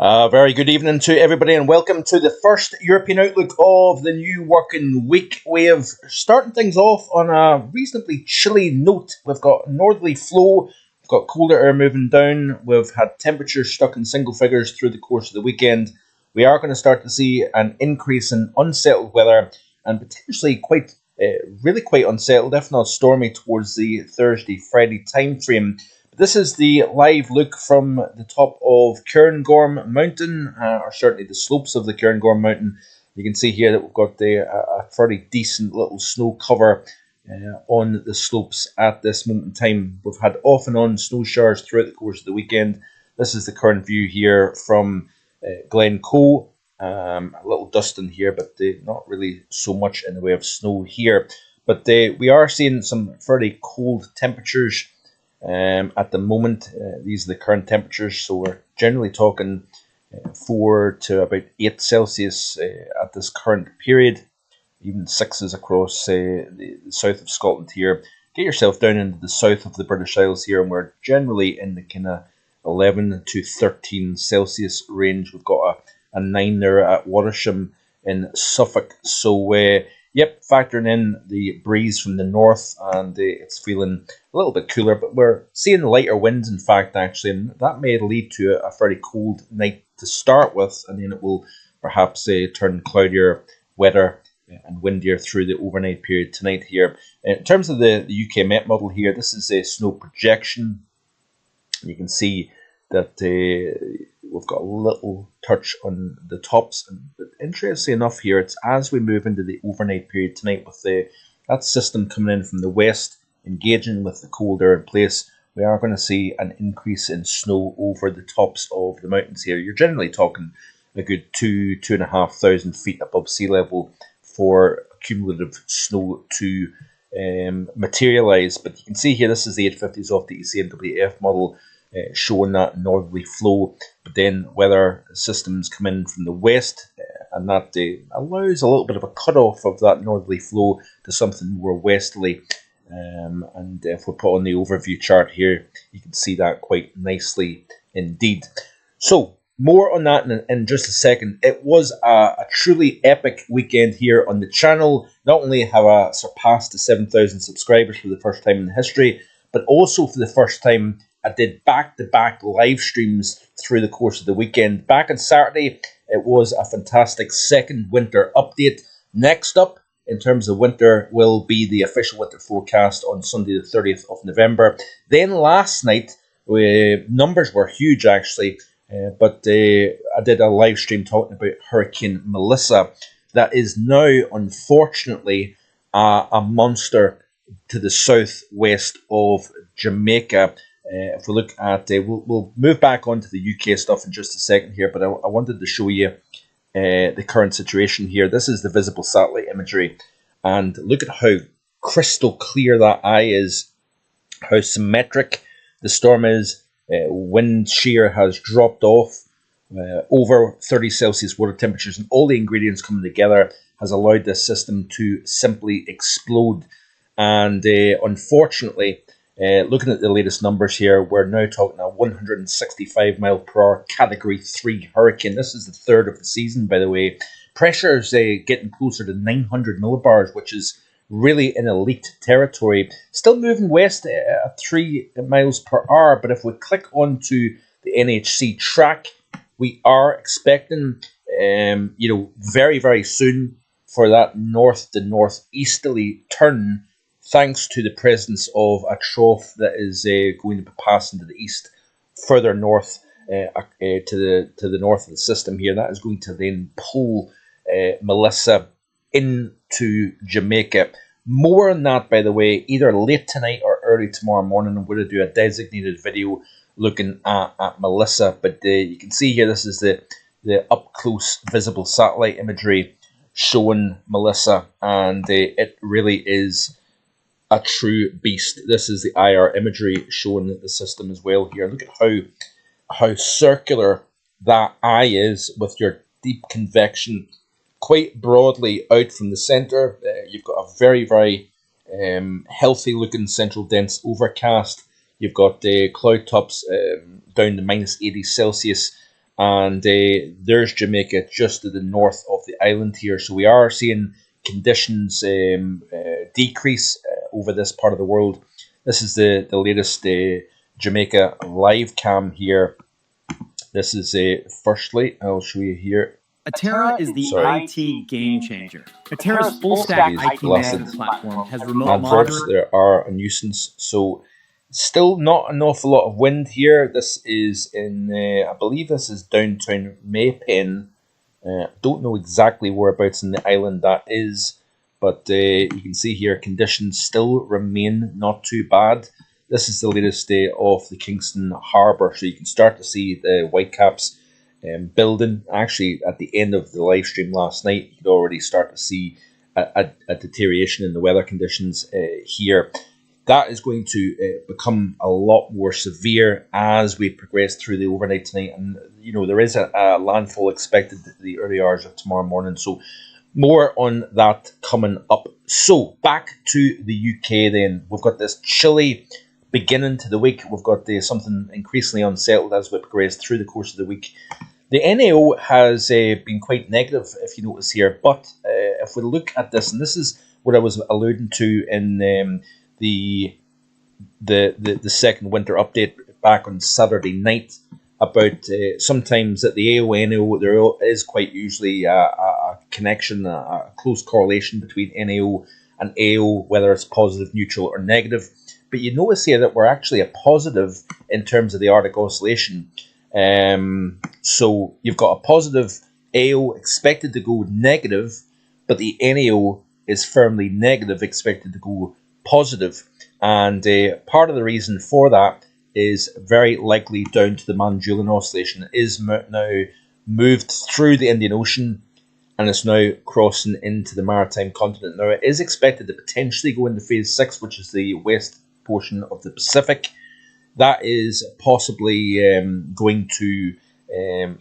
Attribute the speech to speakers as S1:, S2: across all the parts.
S1: Very good evening to everybody and welcome to the first European outlook of the new working week. We have starting things off on a reasonably chilly note. We've got northerly flow, we've got colder air moving down, we've had temperatures stuck in single figures through the course of the weekend. We are going to start to see an increase in unsettled weather and potentially really quite unsettled, if not stormy, towards the Thursday-Friday time frame. This is the live look from the top of Cairngorm Mountain, or certainly the slopes of the Cairngorm Mountain. You can see here that we've got a fairly decent little snow cover on the slopes at this moment in time. We've had off and on snow showers throughout the course of the weekend. This is the current view here from Glencoe. A little dust in here, but not really so much in the way of snow here. But we are seeing some fairly cold temperatures. At the moment, these are the current temperatures, so we're generally talking 4 to about 8 Celsius at this current period, even 6s across the south of Scotland here. Get yourself down into the south of the British Isles here, and we're generally in the kind of 11 to 13 Celsius range. We've got a 9 there at Watersham in Suffolk, so yep, factoring in the breeze from the north, and it's feeling a little bit cooler, but we're seeing lighter winds, in fact, actually, and that may lead to a fairly cold night to start with, and then it will perhaps turn cloudier, wetter, and windier through the overnight period tonight here. In terms of the UK Met model here, this is a snow projection. You can see that we've got a little touch on the tops, but interestingly enough here, it's as we move into the overnight period tonight with that system coming in from the west, engaging with the cold air in place, we are going to see an increase in snow over the tops of the mountains here. You're generally talking a good 2,500 feet above sea level for cumulative snow to materialise. But you can see here, this is the 850s off the ECMWF model, showing that northerly flow, but then weather systems come in from the west, and that allows a little bit of a cut-off of that northerly flow to something more westerly. And if we put on the overview chart here, you can see that quite nicely indeed. So, more on that in just a second. It was a truly epic weekend here on the channel. Not only have I surpassed the 7,000 subscribers for the first time in history, but also for the first time I did back-to-back live streams through the course of the weekend. Back on Saturday, it was a fantastic second winter update. Next up, in terms of winter, will be the official winter forecast on Sunday the 30th of November. Then last night, numbers were huge actually, but I did a live stream talking about Hurricane Melissa. That is now, unfortunately, a monster to the southwest of Jamaica. If we look at, we'll move back onto the UK stuff in just a second here, but I wanted to show you the current situation here. This is the visible satellite imagery, and look at how crystal clear that eye is, how symmetric the storm is. Wind shear has dropped off, over 30 Celsius water temperatures, and all the ingredients coming together has allowed this system to simply explode. And unfortunately, looking at the latest numbers here, we're now talking a 165 mile per hour Category 3 hurricane. This is the third of the season, by the way. Pressure's getting closer to 900 millibars, which is really in elite territory. Still moving west at 3 miles per hour, but if we click onto the NHC track, we are expecting, very, very soon for that north to northeasterly turn, thanks to the presence of a trough that is going to be passing to the east, further north to the north of the system here. That is going to then pull Melissa into Jamaica. More on that, by the way, either late tonight or early tomorrow morning. I'm going to do a designated video looking at Melissa. But you can see here, this is the up-close visible satellite imagery showing Melissa, and it really is a true beast. This is the IR imagery showing the system as well here. Look at how circular that eye is with your deep convection quite broadly out from the center. You've got a very, very healthy looking central dense overcast. You've got cloud tops down to minus 80 Celsius, and there's Jamaica just to the north of the island here. So we are seeing conditions decrease over this part of the world. This is the latest Jamaica live cam here. This is firstly, I'll show you here.
S2: Atera is the IT game changer. Atera's full-stack IT management platform has remote monitoring.
S1: There are a nuisance, so still not an awful lot of wind here. This is in, I believe this is downtown Maypen. Don't know exactly whereabouts in the island that is, but you can see here conditions still remain not too bad. This is the latest of the Kingston Harbour, so you can start to see the Whitecaps building. Actually, at the end of the live stream last night, you could already start to see a deterioration in the weather conditions here. That is going to become a lot more severe as we progress through the overnight tonight. And, you know, there is a landfall expected the early hours of tomorrow morning. So more on that coming up. So back to the UK then. We've got this chilly beginning to the week. We've got something increasingly unsettled as we progress through the course of the week. The NAO has been quite negative, if you notice here. But if we look at this, and this is what I was alluding to in the second winter update back on Saturday night, about sometimes at the AO-NAO there is quite usually a connection, a close correlation between NAO and AO, whether it's positive, neutral or negative. But you notice here that we're actually a positive in terms of the Arctic oscillation. So you've got a positive AO expected to go negative, but the NAO is firmly negative, expected to go positive. And part of the reason for that is very likely down to the Manjulan oscillation. It is now moved through the Indian Ocean and it's now crossing into the maritime continent. Now, it is expected to potentially go into phase 6, which is the west portion of the Pacific. That is possibly going to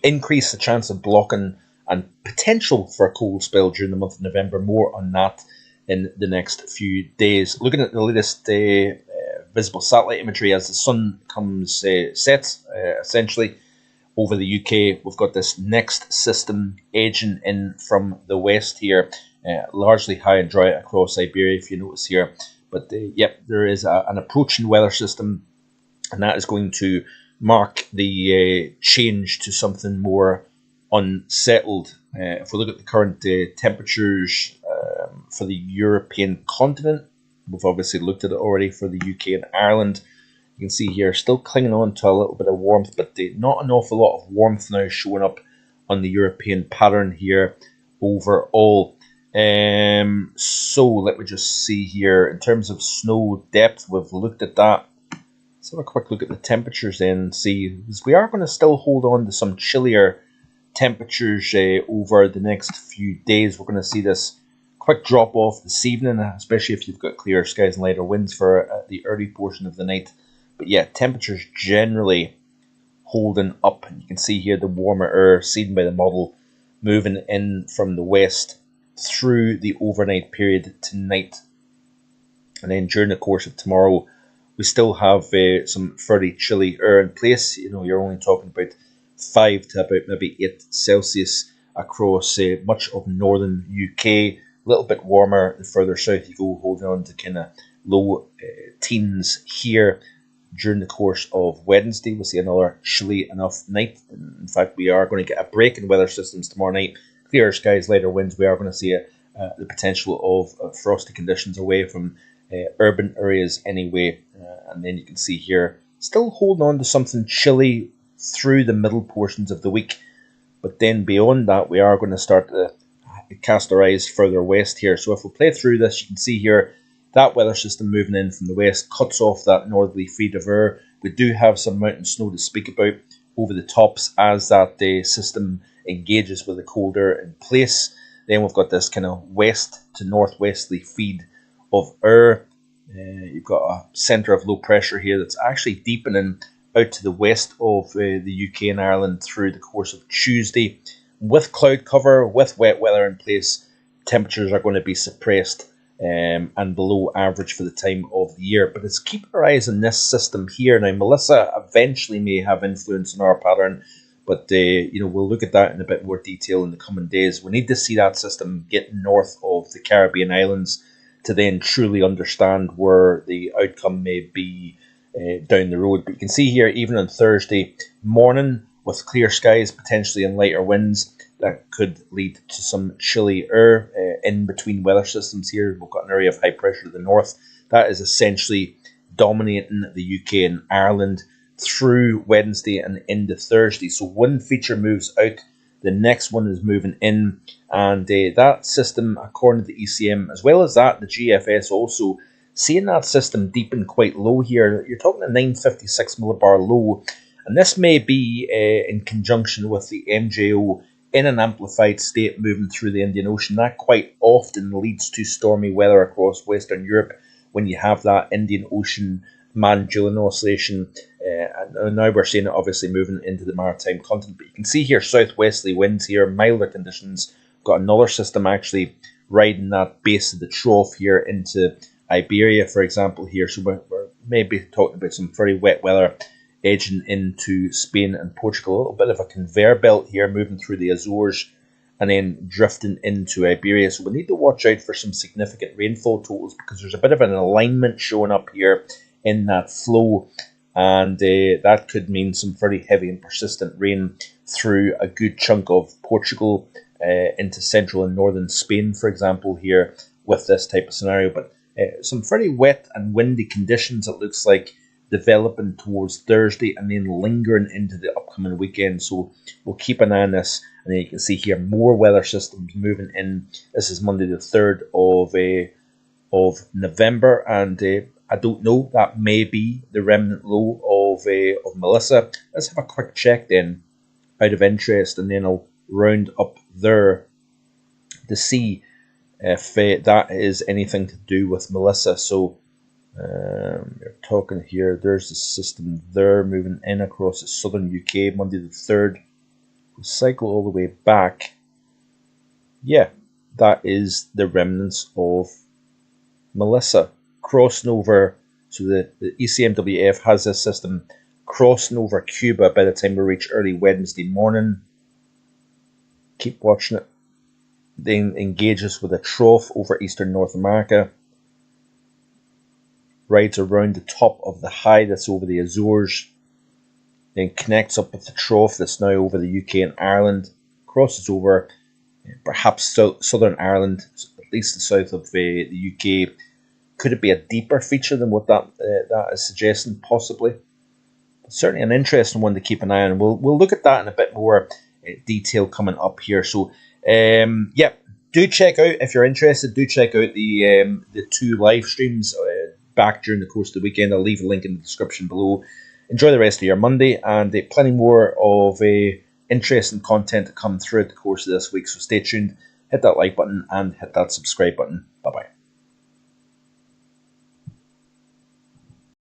S1: increase the chance of blocking and potential for a cold spell during the month of November. More on that in the next few days. Looking at the latest visible satellite imagery as the sun sets, essentially, over the UK, we've got this next system edging in from the west here, largely high and dry across Siberia, if you notice here. But yep, there is an approaching weather system, and that is going to mark the change to something more unsettled. If we look at the current temperatures for the European continent, we've obviously looked at it already for the UK and Ireland. You can see here, still clinging on to a little bit of warmth, but not an awful lot of warmth now showing up on the European pattern here overall. So let me just see here. In terms of snow depth, we've looked at that. Let's have a quick look at the temperatures then and see, because we are going to still hold on to some chillier temperatures over the next few days. We're going to see this quick drop off this evening, especially if you've got clear skies and lighter winds for the early portion of the night. But yeah, temperatures generally holding up. And you can see here the warmer air seen by the model moving in from the west through the overnight period tonight. And then during the course of tomorrow, we still have some fairly chilly air in place. You know, you're only talking about 5 to about maybe 8 Celsius across much of northern UK. A little bit warmer the further south you go, holding on to kind of low teens here. During the course of Wednesday, we'll see another chilly enough night. In fact, we are going to get a break in weather systems tomorrow night. Clearer skies, lighter winds. We are going to see the potential of frosty conditions away from urban areas anyway. And then you can see here, still holding on to something chilly through the middle portions of the week. But then beyond that, we are going to start to cast our eyes further west here. So if we play through this, you can see here, that weather system moving in from the west cuts off that northerly feed of air. We do have some mountain snow to speak about over the tops as that system engages with the cold air in place. Then we've got this kind of west to northwesterly feed of air. You've got a centre of low pressure here that's actually deepening out to the west of the UK and Ireland through the course of Tuesday. With cloud cover, with wet weather in place, temperatures are going to be suppressed and below average for the time of the year. But let's keep our eyes on this system here. Now, Melissa eventually may have influence on our pattern, But we'll look at that in a bit more detail in the coming days. We need to see that system get north of the Caribbean islands to then truly understand where the outcome may be down the road. But you can see here, even on Thursday morning, with clear skies, potentially and lighter winds, that could lead to some chilly air in between weather systems here. We've got an area of high pressure to the north. That is essentially dominating the UK and Ireland through Wednesday and into Thursday. So one feature moves out, the next one is moving in, and that system, according to the ECM, as well as that, the GFS also, seeing that system deepen quite low here. You're talking a 956 millibar low, and this may be in conjunction with the MJO in an amplified state moving through the Indian Ocean. That quite often leads to stormy weather across Western Europe when you have that Indian Ocean Manjulan oscillation. And now we're seeing it obviously moving into the maritime continent. But you can see here southwesterly winds here, milder conditions. Got another system actually riding that base of the trough here into Iberia, for example, here. So we're maybe talking about some very wet weather edging into Spain and Portugal. A little bit of a conveyor belt here moving through the Azores and then drifting into Iberia. So we need to watch out for some significant rainfall totals because there's a bit of an alignment showing up here in that flow, and that could mean some very heavy and persistent rain through a good chunk of Portugal into central and northern Spain, for example, here with this type of scenario. But some very wet and windy conditions, it looks like, developing towards Thursday and then lingering into the upcoming weekend. So we'll keep an eye on this. And then you can see here more weather systems moving in. This is Monday the 3rd of November, and I don't know, that may be the remnant low of Melissa. Let's have a quick check then, out of interest, and then I'll round up there to see if that is anything to do with Melissa. So you're talking here, there's the system there moving in across the southern UK, Monday the 3rd. We'll cycle all the way back. Yeah, that is the remnants of Melissa crossing over. So the ECMWF has this system crossing over Cuba by the time we reach early Wednesday morning. Keep watching it. Then engages with a trough over eastern North America. Rides around the top of the high that's over the Azores. Then connects up with the trough that's now over the UK and Ireland. Crosses over perhaps southern Ireland, at least the south of the UK. Could it be a deeper feature than what that is suggesting? Possibly. But certainly an interesting one to keep an eye on. We'll look at that in a bit more detail coming up here. So, yeah, do check out, if you're interested, do check out the 2 live streams back during the course of the weekend. I'll leave a link in the description below. Enjoy the rest of your Monday, and plenty more of interesting content to come throughout the course of this week. So stay tuned, hit that like button, and hit that subscribe button. Bye-bye.